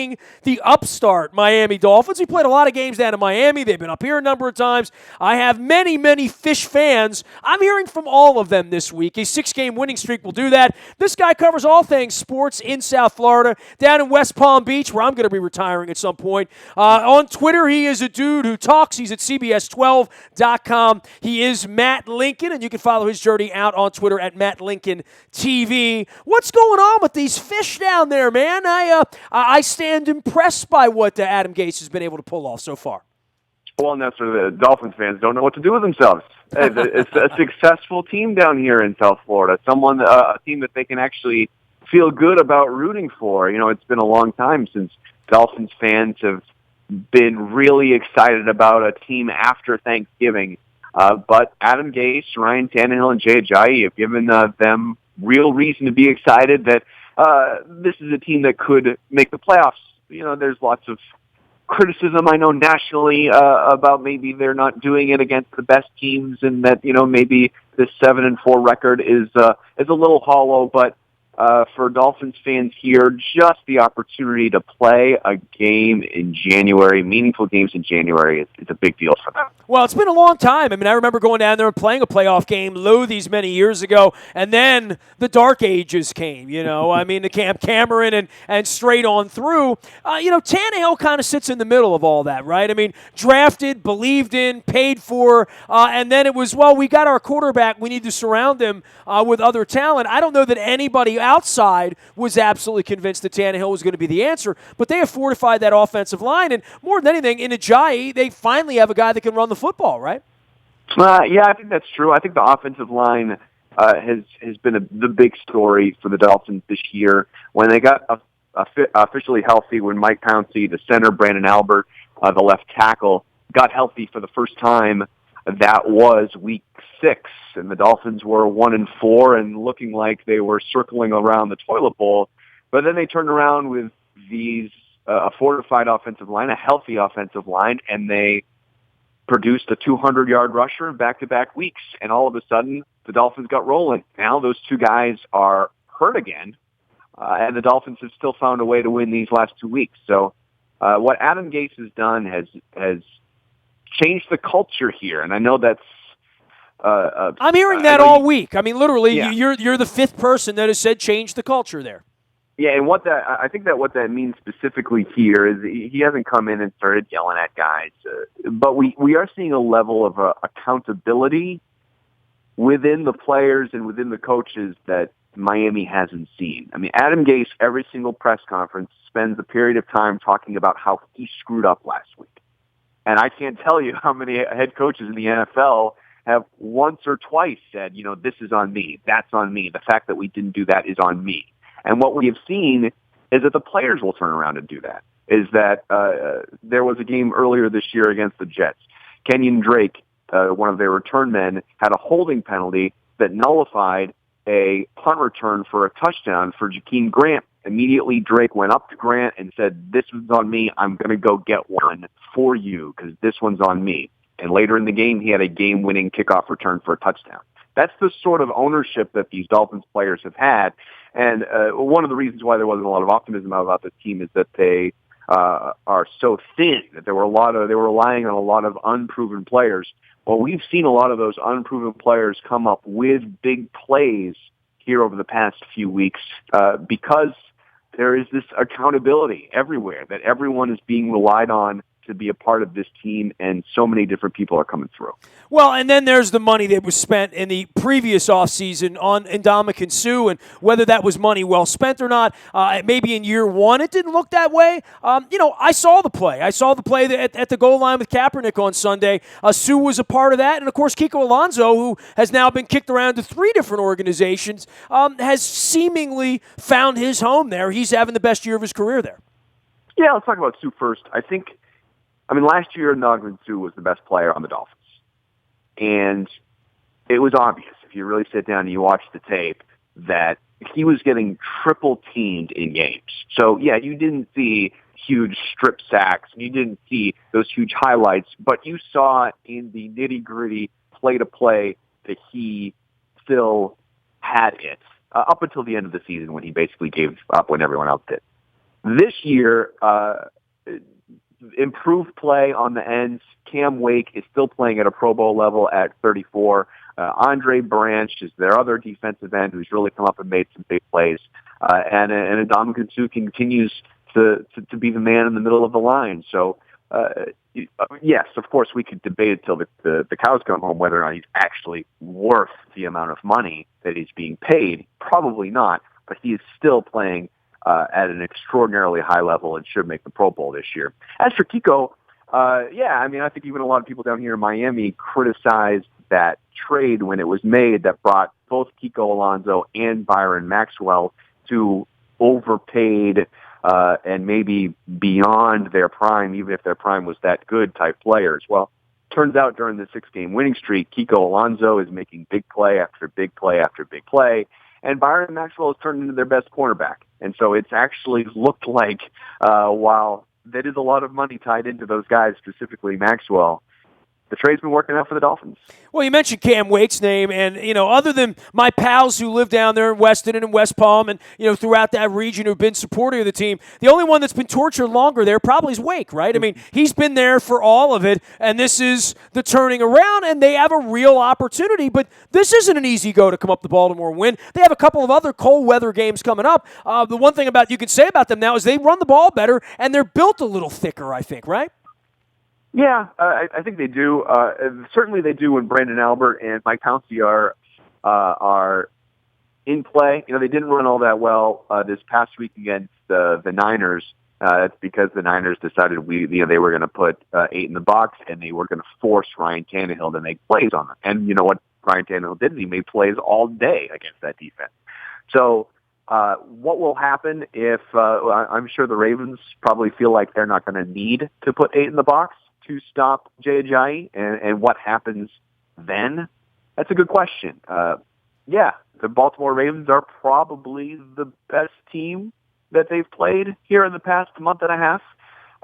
playing the upstart Miami Dolphins. We played a lot of games down in Miami. They've been up here a number of times. I have many, many Fish fans. I'm hearing from all of them this week. A 6-game winning streak will do that. This guy covers all things sports in South Florida, down in West Palm Beach, where I'm going to be retiring at some point. On Twitter, he is a dude who talks. He's at CBS12.com. He is Matt Lincoln, and you can follow his journey out on Twitter at Matt Lincoln TV. What's going on with these Fish down there, man? I stand impressed by what Adam Gase has been able to pull off so far. Well, Nestor, the Dolphins fans don't know what to do with themselves. It's a successful team down here in South Florida, a team that they can actually feel good about rooting for. You know, it's been a long time since Dolphins fans have been really excited about a team after Thanksgiving. But Adam Gase, Ryan Tannehill, and Jay Ajayi have given them real reason to be excited that this is a team that could make the playoffs. You know, there's lots of criticism, I know, nationally about maybe they're not doing it against the best teams, and that, you know, maybe this 7-4 record is a little hollow. But for Dolphins fans here, just the opportunity to play a game in January, meaningful games in January, is a big deal for them. Well, it's been a long time. I mean, I remember going down there and playing a playoff game, Lothies, many years ago, and then the dark ages came, you know. I mean, the Camp Cameron and straight on through. You know, Tannehill kind of sits in the middle of all that, right? I mean, drafted, believed in, paid for, and then it was, well, we got our quarterback. We need to surround him with other talent. I don't know that anybody outside was absolutely convinced that Tannehill was going to be the answer, but they have fortified that offensive line, and more than anything, in Ajayi, they finally have a guy that can run the football, right? Yeah, I think that's true. I think the offensive line has been the big story for the Dolphins this year. When they got officially healthy, when Mike Pouncey, the center, Brandon Albert, the left tackle, got healthy for the first time, that was week 6, and the Dolphins were 1-4 and looking like they were circling around the toilet bowl. But then they turned around with a fortified offensive line, a healthy offensive line, and they produced a 200-yard rusher in back-to-back weeks, and all of a sudden, the Dolphins got rolling. Now those two guys are hurt again, and the Dolphins have still found a way to win these last 2 weeks. So what Adam Gase has done has changed the culture here, and I know that's I'm hearing that all week. I mean, literally, yeah. You're the 5th person that has said change the culture there. Yeah, and what that means specifically here is he hasn't come in and started yelling at guys, but we are seeing a level of accountability within the players and within the coaches that Miami hasn't seen. I mean, Adam Gase, every single press conference, spends a period of time talking about how he screwed up last week. And I can't tell you how many head coaches in the NFL have once or twice said, you know, this is on me, that's on me, the fact that we didn't do that is on me. And what we have seen is that the players will turn around and do that. Is that there was a game earlier this year against the Jets. Kenyon Drake, one of their return men, had a holding penalty that nullified a punt return for a touchdown for Jakeem Grant. Immediately, Drake went up to Grant and said, this one's on me. I'm going to go get one for you because this one's on me. And later in the game, he had a game-winning kickoff return for a touchdown. That's the sort of ownership that these Dolphins players have had. And one of the reasons why there wasn't a lot of optimism about this team is that they are so thin, that they were relying on a lot of unproven players. Well, we've seen a lot of those unproven players come up with big plays here over the past few weeks because there is this accountability everywhere, that everyone is being relied on to be a part of this team, and so many different people are coming through. Well, and then there's the money that was spent in the previous offseason on Ndamukong Suh, and whether that was money well spent or not, maybe in year one it didn't look that way. You know, I saw the play. I saw the play at the goal line with Kaepernick on Sunday. Suh was a part of that, and of course Kiko Alonso, who has now been kicked around to 3 different organizations, has seemingly found his home there. He's having the best year of his career there. Yeah, let's talk about Suh first. I mean, last year, Ndamukong Suh was the best player on the Dolphins. And it was obvious, if you really sit down and you watch the tape, that he was getting triple teamed in games. So, yeah, you didn't see huge strip sacks, and you didn't see those huge highlights, but you saw in the nitty-gritty play-to-play that he still had it up until the end of the season when he basically gave up when everyone else did. This year, improved play on the ends. Cam Wake is still playing at a Pro Bowl level at 34. Andre Branch is their other defensive end who's really come up and made some big plays. And Ndamukong Suh continues to be the man in the middle of the line. So, yes, of course, we could debate until the cows come home whether or not he's actually worth the amount of money that he's being paid. Probably not, but he is still playing at an extraordinarily high level and should make the Pro Bowl this year. As for Kiko, I think even a lot of people down here in Miami criticized that trade when it was made that brought both Kiko Alonso and Byron Maxwell to overpaid and maybe beyond their prime, even if their prime was that good type players. Well, turns out during the 6-game winning streak, Kiko Alonso is making big play after big play after big play, and Byron Maxwell has turned into their best cornerback. And so it's actually looked like, while there is a lot of money tied into those guys, specifically Maxwell, the trade's been working out for the Dolphins. Well, you mentioned Cam Wake's name, and, other than my pals who live down there in Weston and in West Palm and, throughout that region who've been supportive of the team, the only one that's been tortured longer there probably is Wake, right? I mean, he's been there for all of it, and this is the turning around, and they have a real opportunity, but this isn't an easy go to come up to Baltimore and win. They have a couple of other cold weather games coming up. The one thing you can say about them now is they run the ball better, and they're built a little thicker, I think, right? Yeah, I think they do. Certainly they do when Brandon Albert and Mike Pouncey are in play. They didn't run all that well this past week against the Niners. It's because the Niners decided they were going to put 8 in the box, and they were going to force Ryan Tannehill to make plays on them. And you know what Ryan Tannehill did? He made plays all day against that defense. So what will happen if I'm sure the Ravens probably feel like they're not going to need to put 8 in the box to stop Jay Ajayi, and what happens then? That's a good question. The Baltimore Ravens are probably the best team that they've played here in the past month and a half.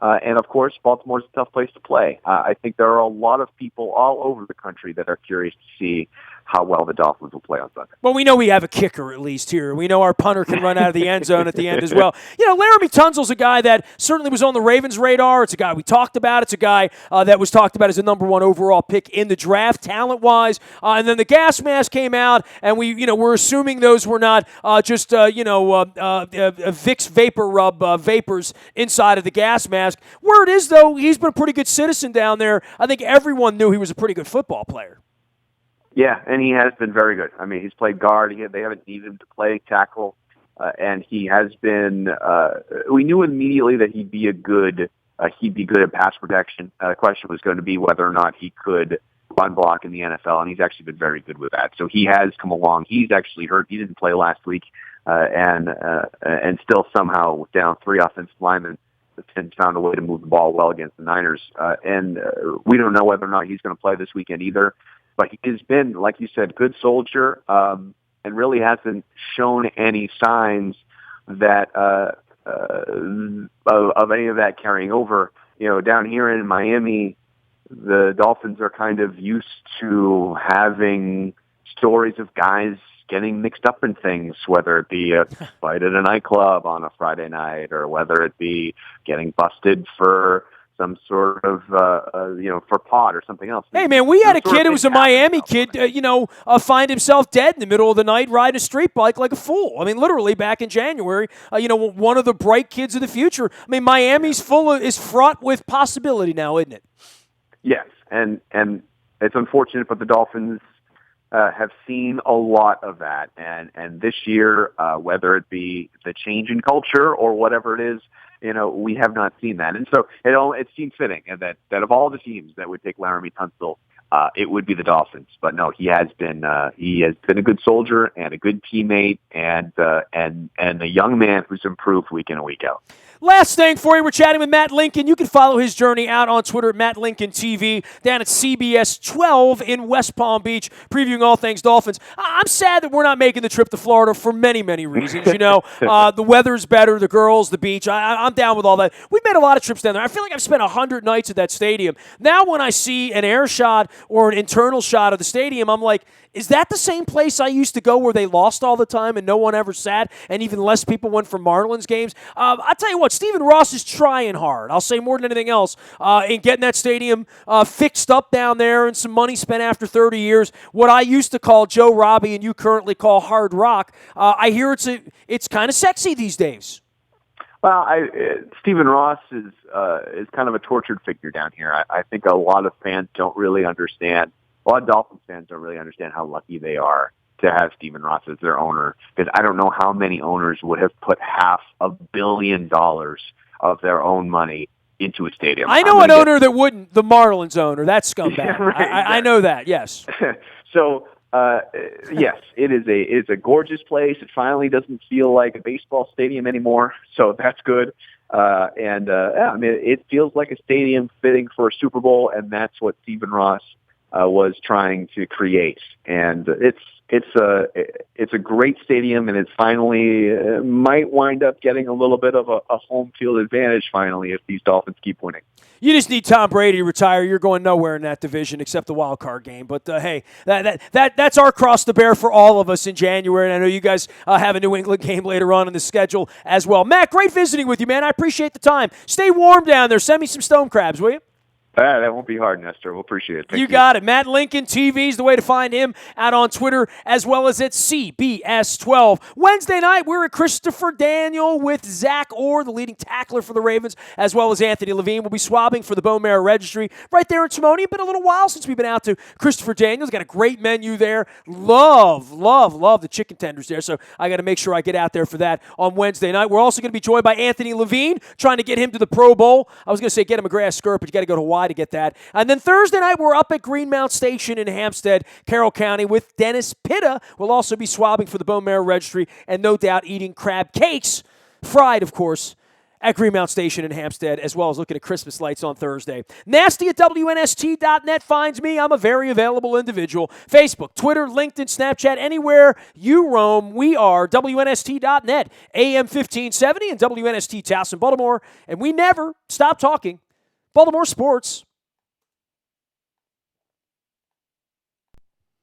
And, of course, Baltimore's a tough place to play. I think there are a lot of people all over the country that are curious to see how well the Dolphins will play on Sunday. Well, we know we have a kicker at least here. We know our punter can run out of the end zone at the end as well. Laramie Tunsil's a guy that certainly was on the Ravens' radar. It's a guy we talked about. It's a guy that was talked about as the number 1 overall pick in the draft, talent-wise. And then the gas mask came out, and we're assuming those were not just Vicks Vapor Rub vapors inside of the gas mask. Word is, though, he's been a pretty good citizen down there. I think everyone knew he was a pretty good football player. Yeah, and he has been very good. I mean, he's played guard. They haven't needed him to play tackle, and he has been. We knew immediately that he'd be good at pass protection. The question was going to be whether or not he could run block in the NFL, and he's actually been very good with that. So he has come along. He's actually hurt. He didn't play last week, and still somehow down 3 offensive linemen, and found a way to move the ball well against the Niners. And we don't know whether or not he's going to play this weekend either. But he has been, like you said, good soldier, and really hasn't shown any signs that of any of that carrying over. Down here in Miami, the Dolphins are kind of used to having stories of guys getting mixed up in things, whether it be a fight at a nightclub on a Friday night, or whether it be getting busted for some sort of, for pot or something else. Hey, man, we had a kid who was a Miami kid, find himself dead in the middle of the night riding a street bike like a fool. I mean, literally back in January, one of the bright kids of the future. I mean, Miami's is fraught with possibility now, isn't it? Yes, and it's unfortunate, but the Dolphins have seen a lot of that. And this year, whether it be the change in culture or whatever it is, we have not seen that. And so it seems fitting that of all the teams that would take Laramie Tunsil, it would be the Dolphins. But no, he has been a good soldier and a good teammate and a young man who's improved week in and week out. Last thing for you, we're chatting with Matt Lincoln. You can follow his journey out on Twitter at Matt Lincoln TV, down at CBS 12 in West Palm Beach, previewing all things Dolphins. I'm sad that we're not making the trip to Florida for many, many reasons. The weather's better, the girls, the beach. I'm down with all that. We've made a lot of trips down there. I feel like I've spent 100 nights at that stadium. Now when I see an air shot or an internal shot of the stadium, I'm like, is that the same place I used to go where they lost all the time and no one ever sat and even less people went for Marlins games? I'll tell you what, Stephen Ross is trying hard. I'll say more than anything else in getting that stadium fixed up down there and some money spent after 30 years. What I used to call Joe Robbie and you currently call Hard Rock, I hear it's kind of sexy these days. Well, Stephen Ross is kind of a tortured figure down here. I think a lot of fans don't really understand. A lot of Dolphins fans don't really understand how lucky they are to have Stephen Ross as their owner, because I don't know how many owners would have put $500 million of their own money into a stadium. I know an owner that wouldn't, the Marlins owner, that scumbag. Yeah, right, exactly. I know that, yes. So, yes, it's a gorgeous place. It finally doesn't feel like a baseball stadium anymore, so that's good. It feels like a stadium fitting for a Super Bowl, and that's what Stephen Ross was trying to create. And it's a great stadium, and it finally might wind up getting a little bit of a home field advantage finally if these Dolphins keep winning. You just need Tom Brady to retire. You're going nowhere in that division except the wild card game. But hey, that's our cross to bear for all of us in January. And I know you guys have a New England game later on in the schedule as well. Matt, great visiting with you, man. I appreciate the time. Stay warm down there. Send me some stone crabs, will you? That won't be hard, Nestor. We'll appreciate it. Thank you. Got it. Matt Lincoln TV is the way to find him out on Twitter as well as at CBS 12. Wednesday night, we're at Christopher Daniel with Zach Orr, the leading tackler for the Ravens, as well as Anthony Levine. We'll be swabbing for the Bone Marrow Registry right there in Timonium. Been a little while since we've been out to Christopher Daniel's. Got a great menu there. Love the chicken tenders there. So I got to make sure I get out there for that on Wednesday night. We're also going to be joined by Anthony Levine, trying to get him to the Pro Bowl. I was going to say get him a grass skirt, but you got to go to Hawaii to get that. And then Thursday night, we're up at Greenmount Station in Hampstead, Carroll County with Dennis Pitta. We'll also be swabbing for the Bone Marrow Registry and no doubt eating crab cakes, fried, of course, at Greenmount Station in Hampstead, as well as looking at Christmas lights on Thursday. Nasty at WNST.net finds me. I'm a very available individual. Facebook, Twitter, LinkedIn, Snapchat, anywhere you roam, we are. WNST.net, AM 1570 and WNST Towson, Baltimore. And we never stop talking Baltimore sports.